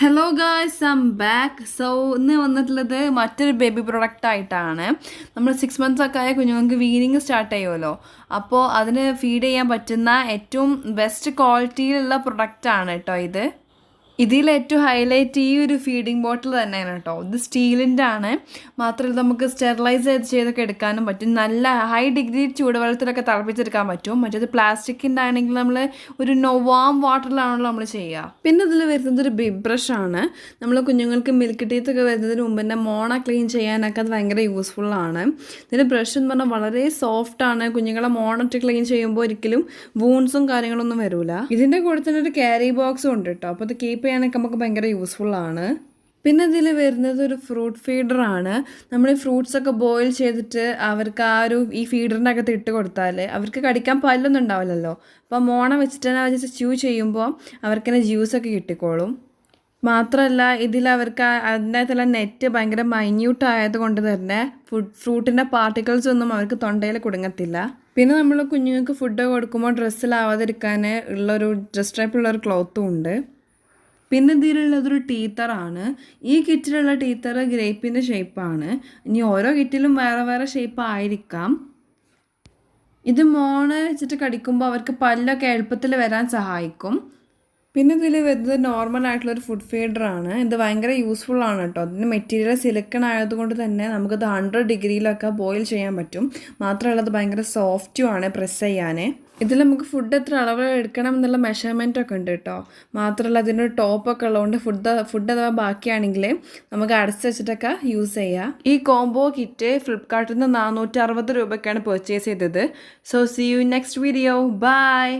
Hello guys ഐം back. So ഇന്ന് വന്നിട്ടുള്ളത് മറ്റൊരു ബേബി പ്രൊഡക്റ്റ് ആയിട്ടാണ്. നമ്മൾ 6 months ഒക്കെ ആയ കുഞ്ഞുങ്ങൾക്ക് വീനിങ് സ്റ്റാർട്ട് ചെയ്യുമല്ലോ, അപ്പോൾ അതിന് ഫീഡ് ചെയ്യാൻ പറ്റുന്ന ഏറ്റവും ബെസ്റ്റ് ക്വാളിറ്റിയിലുള്ള പ്രൊഡക്റ്റാണ് കേട്ടോ ഇത്. ഇതിൽ ഏറ്റവും ഹൈലൈറ്റ് ഈ ഒരു ഫീഡിങ് ബോട്ടിൽ തന്നെയാണ് കേട്ടോ. ഇത് സ്റ്റീലിൻ്റെ ആണ്. മാത്രമല്ല നമുക്ക് സ്റ്റെറിലൈസ് ചെയ്തൊക്കെ എടുക്കാനും പറ്റും. നല്ല ഹൈ ഡിഗ്രി ചൂടുവെള്ളത്തിലൊക്കെ തിളപ്പിച്ചെടുക്കാൻ പറ്റും. മറ്റേത് പ്ലാസ്റ്റിക്കിൻ്റെ ആണെങ്കിൽ നമ്മൾ ഒരു വാം വാട്ടറിലാണല്ലോ നമ്മൾ ചെയ്യുക. പിന്നെ ഇതിൽ വരുന്നത് ഒരു ബിഗ് ബ്രഷ് ആണ്. നമ്മൾ കുഞ്ഞുങ്ങൾക്ക് മിൽക്ക് ടീത്ത് ഒക്കെ വരുന്നതിന് മുമ്പ് തന്നെ മോണ ക്ലീൻ ചെയ്യാനൊക്കെ അത് ഭയങ്കര യൂസ്ഫുള്ളാണ്. ഇതിൻ്റെ ബ്രഷ് എന്ന് പറഞ്ഞാൽ വളരെ സോഫ്റ്റാണ്. കുഞ്ഞുങ്ങളെ മോണിട്ട് ക്ലീൻ ചെയ്യുമ്പോൾ ഒരിക്കലും വൂൺസും കാര്യങ്ങളൊന്നും വരില്ല. ഇതിൻ്റെ കൂടെ തന്നെ ഒരു ക്യാരി ബോക്സും ഉണ്ട് കേട്ടോ. അപ്പോൾ അത് കീപ്പ് ചെയ്യാനൊക്കെ നമുക്ക് ഭയങ്കര യൂസ്ഫുള്ളാണ്. പിന്നെ ഇതിൽ വരുന്നത് ഒരു ഫ്രൂട്ട് ഫീഡറാണ്. നമ്മൾ ഈ ഫ്രൂട്ട്സൊക്കെ ബോയിൽ ചെയ്തിട്ട് അവർക്ക് ഈ ഫീഡറിൻ്റെ അകത്ത് ഇട്ട് കൊടുത്താൽ അവർക്ക് കടിക്കാൻ പല്ലൊന്നും ഉണ്ടാവില്ലല്ലോ. അപ്പോൾ മോണ വെച്ചിട്ട് തന്നെ വെച്ച് ച്യൂ ചെയ്യുമ്പോൾ അവർക്കിനെ ജ്യൂസൊക്കെ കിട്ടിക്കോളും. മാത്രമല്ല ഇതിൽ അവർക്ക് അതിനകത്തുള്ള നെറ്റ് ഭയങ്കര മൈന്യൂട്ട് ആയതുകൊണ്ട് തന്നെ ഫ്രൂട്ടിൻ്റെ പാർട്ടിക്കിൾസ് ഒന്നും അവർക്ക് തൊണ്ടയിൽ കുടുങ്ങത്തില്ല. പിന്നെ നമ്മൾ കുഞ്ഞുങ്ങൾക്ക് ഫുഡ് കൊടുക്കുമ്പോൾ ഡ്രസ്സിലാവാതിരിക്കാൻ ഉള്ളൊരു ഡ്രസ് ടൈപ്പുള്ളൊരു ക്ലോത്തും ഉണ്ട്. പിന്നെ ഇതിലുള്ളതൊരു ടീത്തറാണ്. ഈ കിറ്റിലുള്ള ടീത്തർ ഗ്രേപ്പിൻ്റെ ഷേപ്പാണ്. ഇനി ഓരോ കിറ്റിലും വേറെ വേറെ ഷേപ്പ് ആയിരിക്കാം. ഇത് മോണ വെച്ചിട്ട് കടിക്കുമ്പോൾ അവർക്ക് പല്ലൊക്കെ എളുപ്പത്തിൽ വരാൻ സഹായിക്കും. പിന്നെ ഇതിൽ വരുന്നത് നോർമൽ ആയിട്ടുള്ളൊരു ഫുഡ് ഫീഡറാണ്. ഇത് ഭയങ്കര യൂസ്ഫുള്ളാണ് കേട്ടോ. അതിന് മെറ്റീരിയൽ സിലിക്കൺ ആയതുകൊണ്ട് തന്നെ നമുക്കത് 100 ഡിഗ്രിയിലൊക്കെ ബോയിൽ ചെയ്യാൻ പറ്റും. മാത്രമല്ല അത് ഭയങ്കര സോഫ്റ്റും ആണ് പ്രസ് ചെയ്യാൻ. ഇതിൽ നമുക്ക് ഫുഡ് എത്ര അളവ് എടുക്കണം എന്നുള്ള മെഷർമെൻ്റ് ഒക്കെ ഉണ്ട് കേട്ടോ. മാത്രമല്ല അതിനൊരു ടോപ്പൊക്കെ ഉള്ളതുകൊണ്ട് ഫുഡ് അഥവാ ബാക്കിയാണെങ്കിൽ നമുക്ക് അടച്ച് വെച്ചിട്ടൊക്കെ യൂസ് ചെയ്യാം. ഈ കോംബോ കിറ്റ് ഫ്ലിപ്കാർട്ടിൽ നിന്ന് 460 രൂപയ്ക്കാണ് പർച്ചേസ് ചെയ്തത്. So see you next video. By.